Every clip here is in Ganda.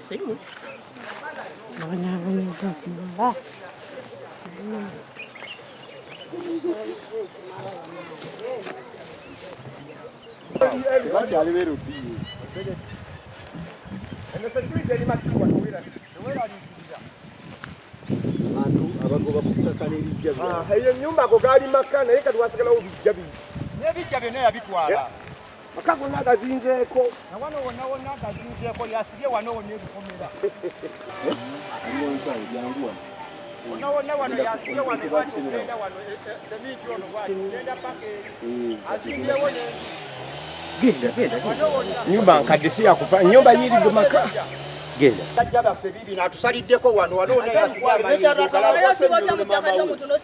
simu. Nyumba kogali makana yeka wasigala ubijabi. Nebijjabe ne yabitwala. Akako nagazinzeko. Na wano nagazinzeko yasibye wano nebikomera. Wano yasibye wano ngenda wano semiti ono bwali ngenda pake. Azibye wone. Genda. Nyumba nkadisi yakupa nyumba yiri gumaka. Genda. Tajjaba febibi na tusaliddeko wano ne yasibye amayinja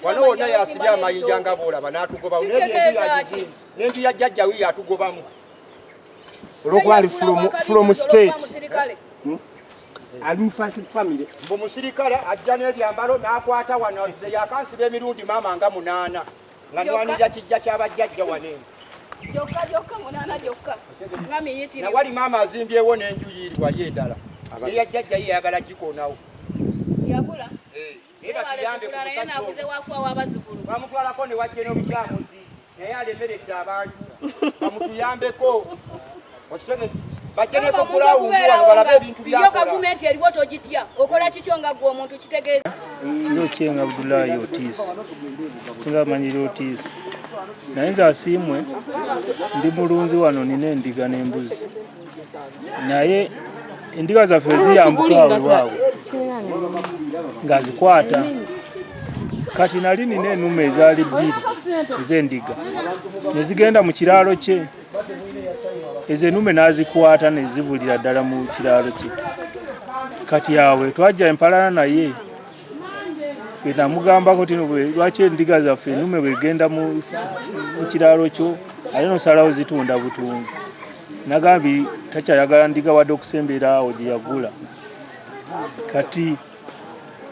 wano ne yasibye amayinja ngabola banatugoba nendu ya jjajja wi atugobamu. Olwokuba from state. Ali family. Mbu musirikale ajja n'ebyambalo n'akwata wano yakansiba emirundi maama nga 8 nga nwanira kijja ky'abajjajja wanene. Jokka munana jokka. Ngami yitiri. Na wali maama azimbyewo n'enju yiri wali endala. Eya jjajja yayagala gikonawo. Yabula. Era kiyambe ku musajja. Yana akuze wafu awabazukulu. Bamutwalako ne wajja n'obukyamuzi. Naye alemeredde abantu. Bamutuyambeko. Okitege bajjeneko kulawungu wano balabe ebintu byakola. Yo gavumenti eriwo togitya. Okola kikyo nga gwe omuntu kitegeeza. Nochenga Abdullahi Otis. Singa manyiri Otis. Nayenza asimwe ndi mulunzi wano nina endiga n'embuzi. Naye endiga zaffe ziyambuka awo ngazikwata. Kati nali nina ennume ezaali 2 ez'endiga. Ne zigenda mu kiraalo kye. Ezo ennume n'azikwata ne zibulira ddala mu kiraalo kye. Kati yawe twajja empalana naye. Namugambako tino lwaki endiga zaffe ennume bwegenda mu kiraalo kyo ate nosalawo zitunda butunzi. Nagambi takyayagala ndiga wadde okusembeera awo gye yagula. Kati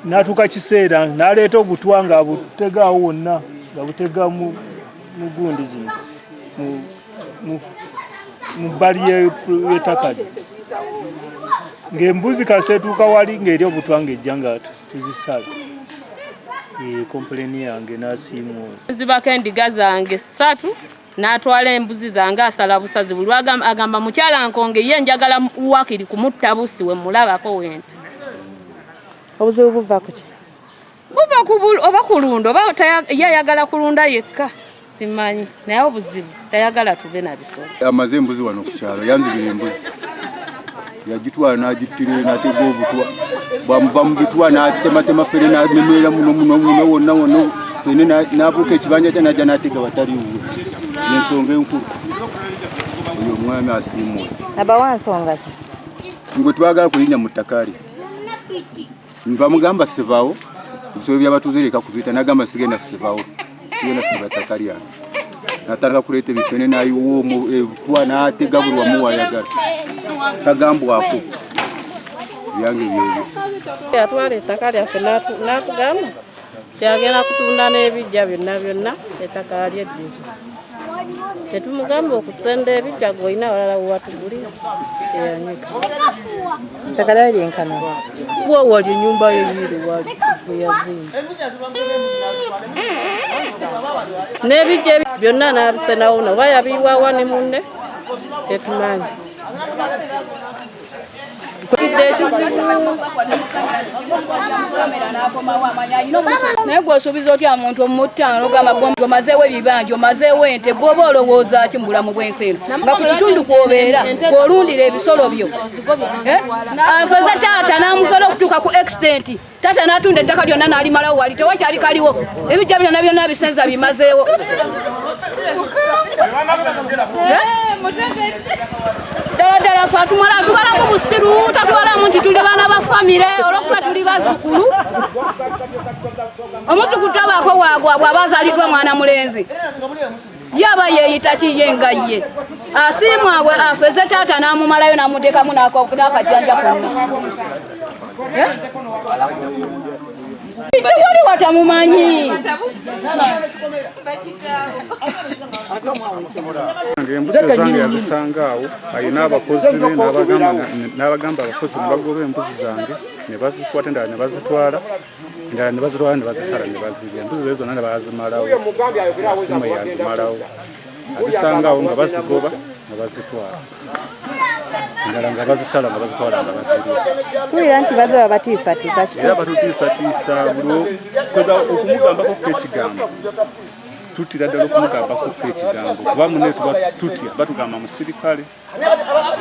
natuuka kiseera n'aleeta obutwa nga abutegaawo wonna nga butega mu gundi zino mu bbali y'ettaka lye. Ng'embuzi kasitetuuka wali ng'eri obutwa ng'ejja nga tuzisala. Kompleni yange n'asiimu. Nzibako endiga zange 3 n'atwala embuzi zange asala busazi buli agamba mukyala nkonge ye njagala wakiri kumutta busi we mulabako wente. Obuzibu buva ku ki? Buva ku oba kulunda oba yayagala kulunda yekka simanyi naye obuzibu tayagala tube na bisolo. Amaze embuzi wano ku kyalo yanzibira embuzi. Yagitwala n'agittira n'atega obutwa. Bwamuva mu bitwa n'atematema fere n'amemerera muno wonna fene n'abuuka ekibanja kye n'ajja n'atega bataliwo. N'ensonga enkulu. Oyo omwami asiimula. Abawa nsonga ki? Ngwe twagala kulinnya mu ttaka lye. Bamugamba Sebawo, ebisolo by'abatuuze leka kubiyita n'agamba sigenda Sebawo. Sigenda siba ttaka lyange. N'atandika kuleeta ebifene n'ayiwa ebutwa n'atega buli wamu wayagala. Tagambwako. Byange byebyo. Yatwala ettaka lyaffe n'atugamba kyagenda kutunda n'ebijja byonna ettaka lyeddiza. Tetumugamba okusenda ebijja gwolina walala watugulira eyanyika. Ettaka lyali lyenkana wali ennyumba yeyiri wali yazimba. N'ebijja byonna n'abisenawo oba yabiyiwawa ne munne tetumanyi. Naye gw'osuubiza otya muntu omutano ogamba gw'omazeewo ebibanja omazeewo ente bw'oba olowooza ki mu bulamu bw'ensi eno nga ku kitundu kw'obeera kw'olundira ebisolo byo. Afeze taata n'amufera okutuuka ku extent taata n'atunda ettaka lyonna n'alimalawo wali tewakyali kaliwo ebijja byonna bisenza bimazeewo. Ddala ffe atubalamu busiru tatubalamu nti tuli baana ba famire olwokuba tuli bazzukulu. Omuzzukulu tabaako waagwa bw'aba azaaliddwa mwana mulenzi yaba yeeyita kiye nga ye asiimwabwe afeze taata n'amumalayo n'amuteekamu n'akajjanja konna. Tewali watamumanyi. Embuzi zange yazisanga awo alina abakozi be n'abagamba abakozi ne bagoba embuzi zange ne bazikwata endala ne bazitwala endala ne bazitwala ne bazisala ne bazirya embuzi ezo zonna ne bazimalawo simu yazimalawo azisanga awo nga bazigoba ne bazitwala endala nga bazisala nga bazitwala nga bazirya tuwira nti bazaba batiisatiisa era batutiisatiisa bulo okumugambako k'ekigambo tutira ddala okumugambako k'ekigambo kuba munne tuba tutya batugamba musirikale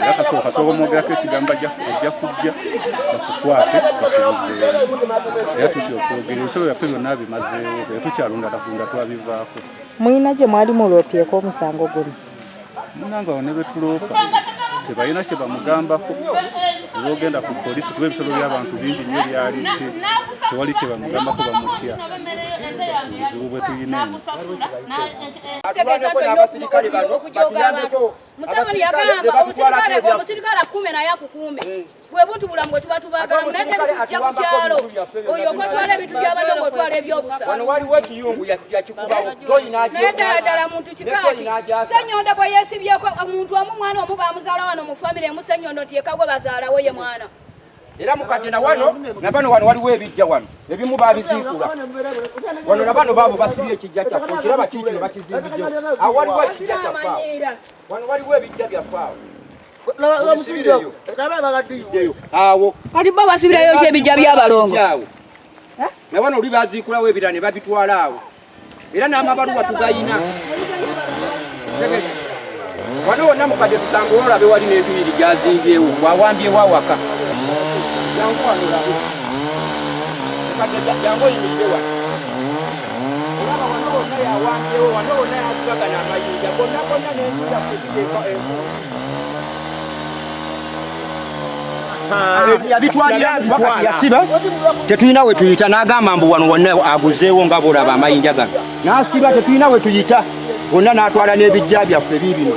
era kasooka omwogerako ekigambo ajja kujja bakukwate bakubuzeewo era tutya okwogera ebisolo byaffe byonna bimazeewo era tukyalundalunda twabivaako. mulina gye mwali muloopeeko omusango guno? munanga awo ne betuloopa tebalina kye bamugambako olwogenda ku poliisi kuba ebisolo by'abantu bingi nnyo byaliite tewali kye bamugambako bamutya obuzibu bwe tuyina eno. Museveni yagamba omusirikale akuume naye akukuume bwe buntu bulamu bwe tuba tubaagala munetejja ku kyalo oyo gotwala ebintu by'abantu ng'otwala ebyobusa wano waliwo ekiyungu yakikubawo naye ddala ddala muntu kikaati Ssenyondo bwe yeesibyeko omuntu omu mwana omu baamuzaala wano mu famire emu Ssenyondo nti yekagwe bazaalawo ye mwana era mukadde na wano waliwo ebijja wano ebimu baabiziikula wano na bano baabo basibye ekijja kyaffe okiraba kiiki ne bakizimbiddewo awo waliwo ekijja kyaffe wano waliwo ebijja byaffe awo kati bo basibirayo ki ebijja by'abalongo na wano oli baziikulawo ebirala ne babitwala awo era n'amabaluwa tugayina wano wonna mukadde tutanga olabe wali n'ebibiri gyazimbyewo wawambyewo awaka jangu wano olabe mukadde jangu oyimirire wano olaba wano wonna yawambyewo wano wonna yazibagana amayinja bonna bonna n'enju yaffe yasiba tetulina we tuyita n'agamba mbu wano wonna aguzeewo nga bwolaba amayinja gano n'asiba tetulina we tuyita wonna n'atwala n'ebijja byaffe biibino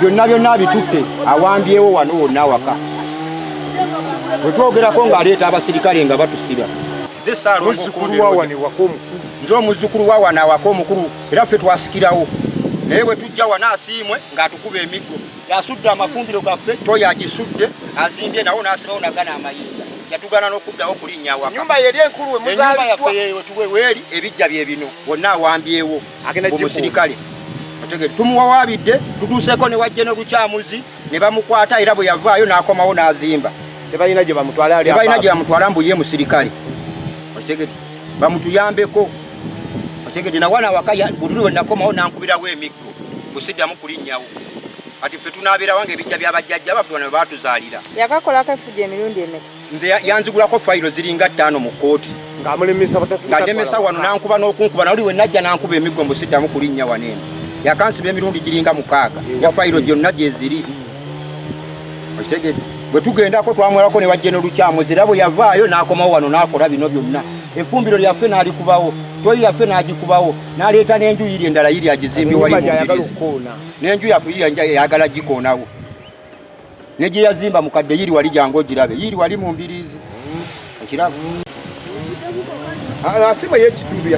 byonna bitutte awambyewo wano wonna waka bwe twogerako ng'aleeta abasirikale nga batusiba nze omuzzukulu wa wano awaka omukulu era ffe twasikirawo naye bwe tujja wano asiimwe ng'atukuba emiggo yasudde amafumbiro gaffe toyo agisudde azimbye nawo n'asibawo nagana amayinja yatugana n'okuddawo kulinnya awaka ennyumba yaffe weeri ebijja bye bino wonna awambyewo omusirikale tumuwawaabidde tutuuseeko ne wajja n'olukyamuzi ne bamukwata era bwe yavaayo n'akomawo n'azimba tebalina gye bamutwala mbu ye musirikale okitegedde bamutuyambeko okitegedde nawana awaka bululi we nakomawo nankubirawo emiggo busiddamu kulinnyawo kati ffe tunaabeerawo ng'ebijja by'abajjajja baffe bano baatuzaalira yakakolako efujja emirundi emeka nze yanzigulako fayiro ziringa 5 mu kkooti nga ndemesa wano nankuba n'okunkuba nawuli we najja nankuba emiggo mbusiddamu kulinnya wano eno yakansiba emirundi giringa 6 ya fayiro gyonna gyeziri okitegedde bwe tugendako twamwerako ne wajja n'olukyamuzi era bwe yavaayo n'akomawo wano n'akola bino byonna efumbiro lyaffe n'alikubawo toyi yaffe n'agikubawo n'aleeta n'enju yiri endala yiri agizimbye wali mubirizi n'enju yaffe yayagala gikoonawo ne gye yazimba mukadde yiri wali jangu ogirabe yiri wali mu mbirizi okiraba asiba y'ekitundu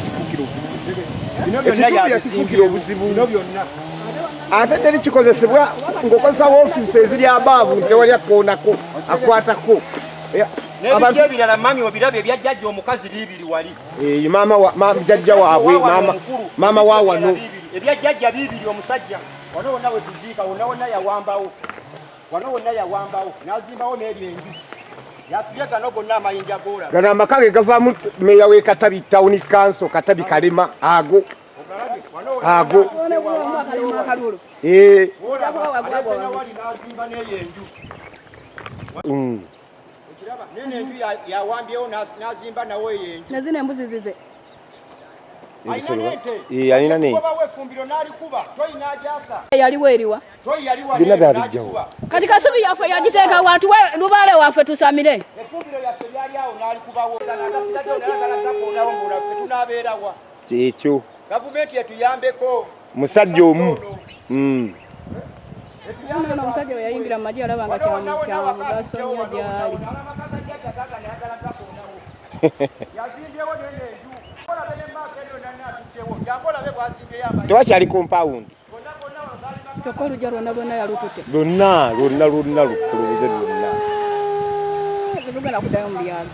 yakifuukira obuzibu ate teri kikozesebwa ng'okozesa woofiisi eziri abaavu nti tewali akoonako akwatako n'ebijja ebirala mami obirabe ebyajjajja omukazi biibiri wali jjajja waabwe maama wa wano ebyajjajja biibiri omusajja wano wonna we tuziika wonna wonna yawambawo n'azimbawo n'eryenju yasibye gano gonna amayinja goola gano amaka ge gavaamu meeya w'e Katabi Town Council Katabi Kalema ago nenenju yawambyewo n'azimba nawo eyenju nezino embuzi zize alina ne efumbiro n'alikuba toyi n'agyasa yaliwo eriwa bina byabijjawo kati kasubi yaffe yagiteeka watu lubaale waffe tusamire efumbiro yaffe lyali awo n'alikubawo nagasirajonayagalazakonawo ng'olaffe tunaabeerawa kyekyo gavumenti etuyambeko musajja omu omusajja we yayingira mu magye alaba nga kyamugaso nnyo gyali Tewakyali compound. Tokoluja lwonna yalutute. Lwonna lukulubuze lwonna. Tugenda kuddayo mu byalo.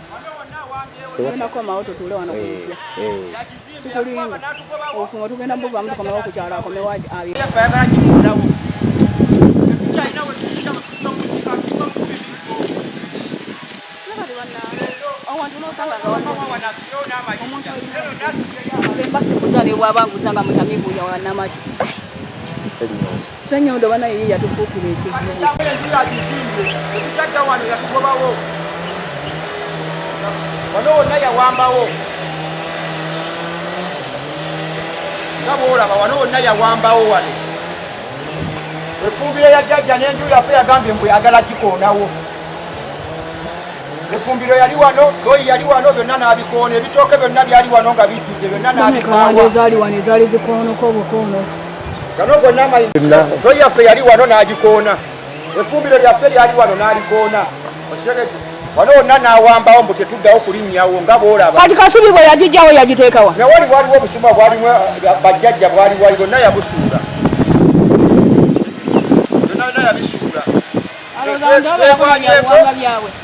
Tugenda komawo tutuule wano kujja. Tukulinga. Ofunga tugenda mbuvamu tukomawo ku kyalo akomewo abi. Yafayagala gikundawo. Bwabanguzanga mutamivu ya wanamaki. Senyondo bana yeye yatufukira ekizibu. Wano naye wambawo. Ngaboola wano naye wambawo wano. Efumbire ya jjajja n'enju yaffe yagambye mbu yagala gikoonawo. Efumbiro yali wano, loyi yali wano byonna n'abikoona, ebitooke byonna byali wano nga bijjudde byonna n'abikaawa. Zaali zikoonoko obukoono. Gano gonna amayinja. Loyi yaffe yali wano n'agikoona. Efumbiro lyaffe lyali wano n'alikoona. Okitegedde? Wano wonna n'awambawo mbu tetuddawo kulinnyawo nga bw'olaba. Kati Kasubi bwe yagijjawo yagiteeka wa? Naye waliwo obusuma bwalimu bajjajja bwali wali bonna yabusuula. Byonna yabisuula.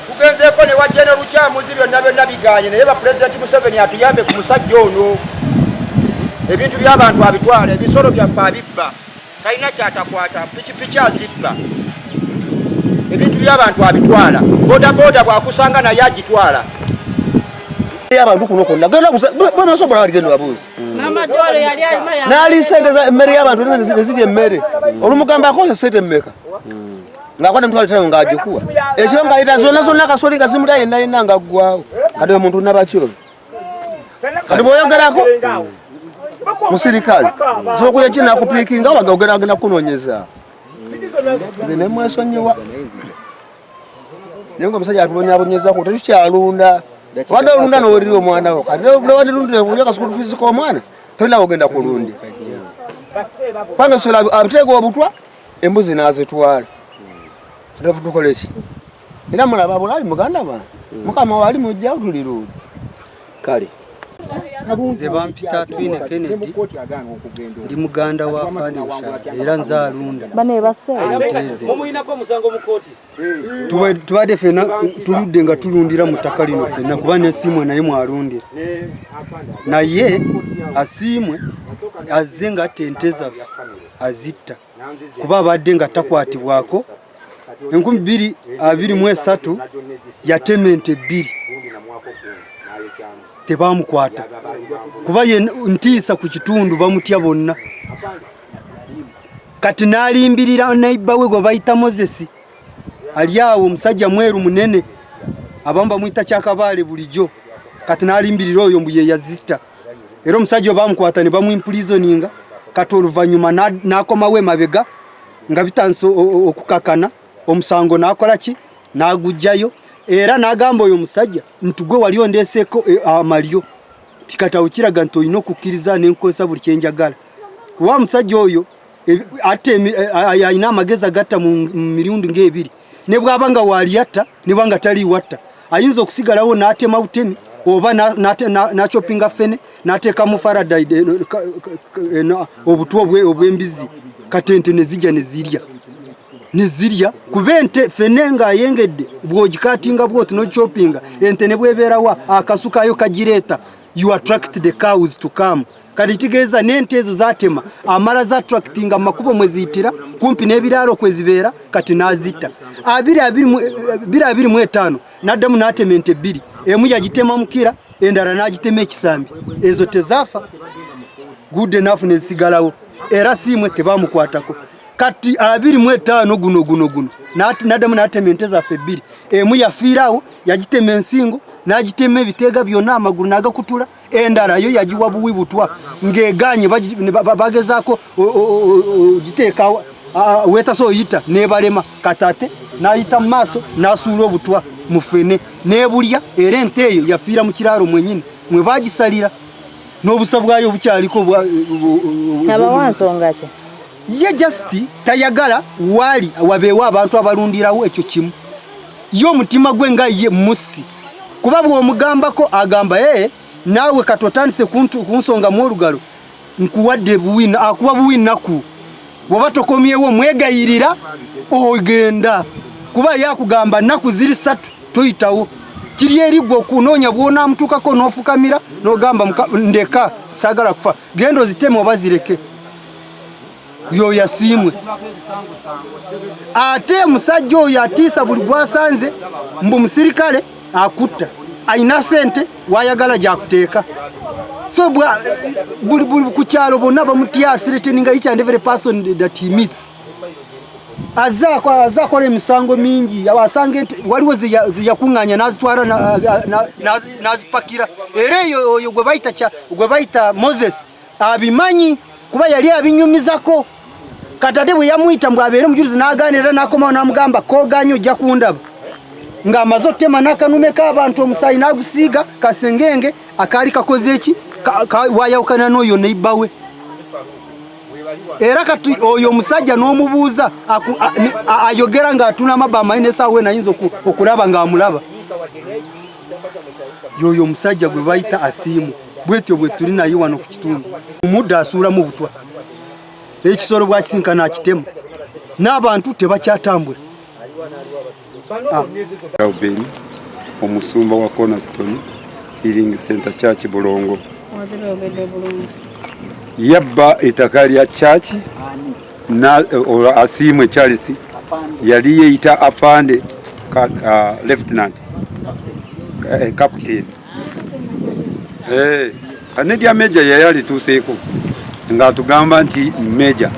Kugenzeeko ne wajja ne lukyamuzi byonna biganye naye Pulezidenti Museveni atuyambe ku musajja ono. Ebintu by'abantu abitwala, ebisolo byaffe abibba. Talina kyatakwata, pikipiki azibba. Ebintu by'abantu abitwala. Boda bwakusanga naye agitwala. Abantu kuno konna genda bamasobola baligenda babuuzi. N'amadwalo yali alima Nali sente za emmere y'abantu neziri emmere. Olumugamba akoze sente mmeka. Ngakona mtu alitana ngajikuwa. Ekyo ngayita zonna kasoli kazimuli yenna ngaggwawo. Kati omuntu nabakyo. Kati boyogerako musirikale. So kuya kina kupikinga wagogera ngena kunonyeza. Zine mwesonyiwa. Nengo musajja atubonyabonyeza ko tekyalunda. Wada lunda no weriyo mwana wo. Kati wadi lunda kuja school fees ko mwana. Tolina ogenda kulunde. Panga sola abitego obutwa embuzi nazitwala. Ndavu tukoleki. Ila mulaba bulabi muganda ba. Mukama wali mujja tulirudi. Kale. Nze bampita Twine Kennedy. Ndi muganda wa Fani Bushara era nzalunda. Bane base. Omuyinako musango mu koti. Tubadde fena tuludde nga tulundira mu ttaka lino fena kuba n'essimu naye mwalundira. Naye asiimwe azze nga tenteza azitta. Kuba abadde nga takwatibwako 2023 yatemente 2 tebamukwata kuba ye ntiisa ku kitundu bamutya bonna kati nalimbirira naiba we go bayita Moses ali awo omusajja mweru munene abamba mwita kyakabaale bulijo kati nalimbirira oyo mbuye yazita era omusajja bamukwata ne bamwimprisoninga kati oluvanyuma nakomawe mabega nga bitanso okukakana omusango nakola ki nagujjayo era nagamba oyo musajja ntugwe wali ondeseko amalyo tikatawukiraga nto ino kukiriza nenkosa buli kyenjagala kuba musajja oyo ate ayina amageza gatta mu mirundi ng'ebiri ne bwabanga wali yatta ne bwanga tali watta ayinza okusigalawo n'atema utemi oba na choppinga fene n'ateeka mu Faraday obutwa obw'embizi katente nezirya kubente fenenga yengedde bwogikatinga bwoti no choppinga ente ne bweberawa akasukayo kagireta you attract the cows to come kali tigeza nente ezo zatema amala za attractinga makubo mwezitira kumpi nebiraro kwezibera kati nazita 225 naddamu natemente 2 emu yagitema mukira endara nagitema ekisambi ezo tezafa good enough nesigalawo era simwe tebamukwatako kati 25 guno naddamu natemente zaffe 2 emu yafiirawo yagitema ensingo nagitema ebiteega byonna amagulu nagakutula endala yo yagiwa buwi butwa ngeganye bagezaako giteeka wetaso oyita nebalema katate nayita mu maaso nasuula obutwa mufene nebulya era ente eyo yafiira mu kiraalo mwenyini mwe bagisalira n'obusa bwayo bukyaliko abawansonga ki ye just tayagala wali wabeewo abantu abalundirawo ekyo kimu yo omutima gwe nga ye musi kuba bw'omugambako agamba naawe katotandise kunsonga mu olugalo nkuwadde buwina akuba buwinaku bw'oba tokomyewo mwegayirira ogenda kuba yakugamba nnaku ziri 3 toyitawo kiri erigwa okunoonya bw'onaamutuukako n'ofukamira n'ogamba ndeka sagala kufa genda oziteme oba zireke yo yasiimwe ate musajja oyo atiisa buli gwasanze mbu musirikale akutta ayina sente wayagala gyakuteeka so buli ku kyalo bonna bamutya threatening each and every person that he meets azakola emisango mingi awasange nti waliwo ziyakuŋŋaanya n'azitwala n'azipakira era oyo gwe bayita Moses abimanyi kuba yali abinyumizako katade bwe yamuyita mbw abeere mujulizi n'agaanira n'akomawo n'amugamba kooganye ojja kundaba ng'amaze otema n'akanume k'abantu omusaayi n'agusiiga kasengenge akaali kakoze eki wayawukana n'oyo neibawe era kati oyo omusajja n'omubuuza ayogera ng'atuna amabba amanyi n'esaawa nayinza okulaba ng'amulaba yoyo omusajja gwe bayita Asiimu bwetyo bwe tuli naye wano ku kitundu omudde asuulamu butwa ekisolo bwakisinkana akitema n'abantu tebakyatambula Albeni omusumba wa Cornerstone Healing Center Church Bulongo yabba ettaka lya church na Asiimwe Charles yali yeeyita afande lieutenant captain anedya meja yali tuseeko ng'atugamba nti meja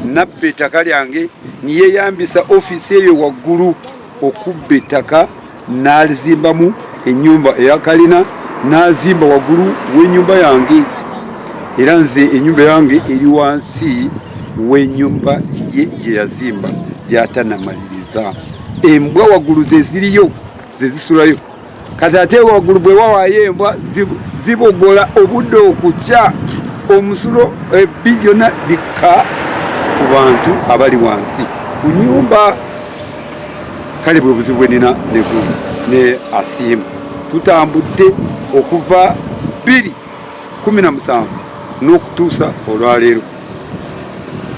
nabba ettaka lyange niyeyambisa ofisi eyo waggulu okubba ettaka n'alizimbamu ennyumba eya kalina n'azimba waggulu w'ennyumba yange era nze ennyumba yange eri wansi w'ennyumba ye gye yazimba gy'atanamaliriza embwa waggulu ze ziriyo ze zisulayo kati ate waggulu bwe wawaayo embwa zibogola obudde okukya omusulo ebbi gyonna bikka ku bantu abali wansi ku nnyumba kale bwe buzibu bwe nina ne Asiimu tutambudde okuva 2017 n'okutuusa olwaleero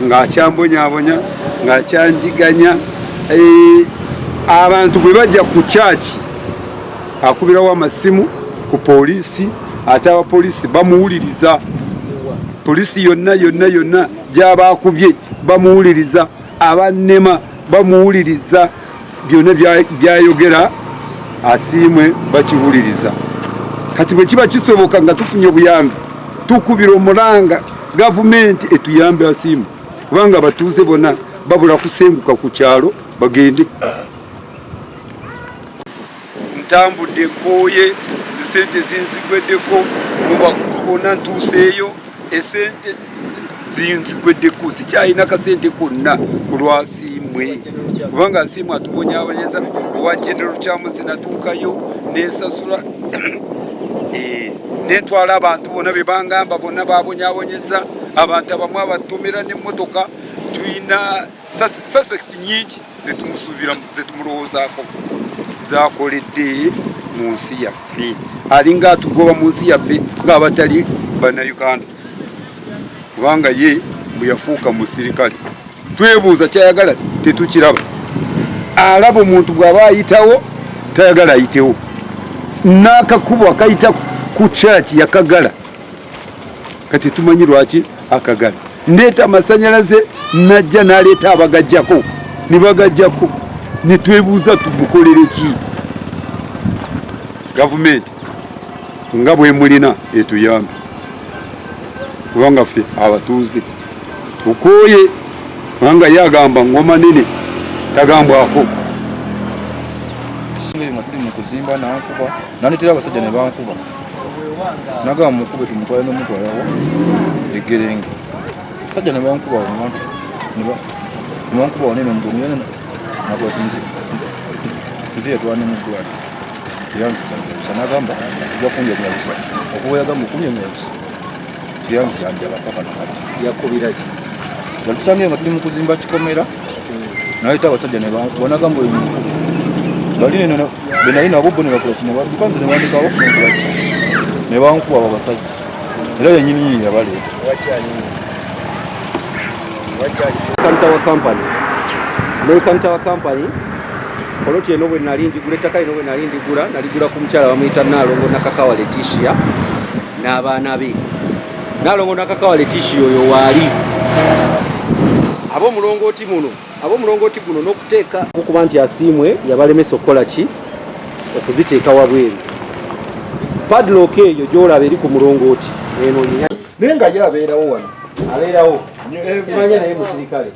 ng'akyambonyabonya ng'akyanjiganya abantu bwe bajja ku kyaki akubirawo amasimu ku poliisi ate abapoliisi bamuwuliriza poliisi yonna gy'abaakubye bamuwuliriza abannema bamuwuliriza byonna byayogera Asiimwe bakiwuliriza kati bwe kiba kisoboka nga tufunye obuyambi tukubira omulanga gavumenti etuyambe Asiimwe kubanga abatuuze bonna babula kusenguka ku kyalo bagende ntambudde nkooye esente zinzigweddeko mu bakulu bonna ntuuseeyo esente zinzigweddeko sikyalina kasente konna ku lwa Asiimwe kubanga Asiimwe atubonyaabonyeza owa General Kyamuzi natuukayo nensasula nentwala abantu bonna be bangamba bonna babonyaabonyeza abantu abamu abatumira n'emmotoka tulina suspect nyingi zetumulowoozaako zakoledde mu nsi yaffe alinga atugoba mu nsi yaffe ng'abatali bannayuganda kubanga ye bwe yafuuka musirikale twebuuza kyayagala tetukiraba alaba omuntu bw'aba ayitawo tayagala ayitewo n'akakubo akayita ku kyaki yakagala kati tumanyi lwaki akagala ndeeta amasanyalaze najja n'aleeta abagajjako ne bagajjako ne twebuuza tumukolere ki gavumenti nga bwe mulina etuyambe kubanga ffe abatuuze tukooye kubanga ye agamba ngoma nene tagambwako nga tuli mu kuzimba nankuba nanetera abasajja ne bankuba nagamba mukube tumutwale n'omutwalawo egerenge abasajja ne bankuba nebankuba wanene mugomuyana nagwatiziyetwane muggwati tiyanzijanjabusa nagamba ojja kunjanyabisa okuba yagamba okunjanyabisa tiyanzijanjaba paka nakati yakubiraki yatusange nga tuli mu kuzimba kikomera nayita abasajja ne bankuba nagamba oyo mukube bali neno benali nabo bone bakola kino bali kwanza ne bandikawo kukola kino ne bankuwa abasajja era yenyini yabaleeta Kantawa company ne Kantawa company poloti eno bwe nali ndigula ettaka eno bwe nali ndigula naligula ku mukyala bamuyita Nalongo Nakakawa Letitia n'abaana be. Nalongo Nakakawa Letitia oyo waali ab'omulongooti guno n'okuteeka okuba nti asiimwe yabalemesa okukola ki okuziteeka wabweru. Padlock eyo gy'olaba eri ku mulongooti eno naye nga ye abeerawo wano abeerawo simanya naye musirikale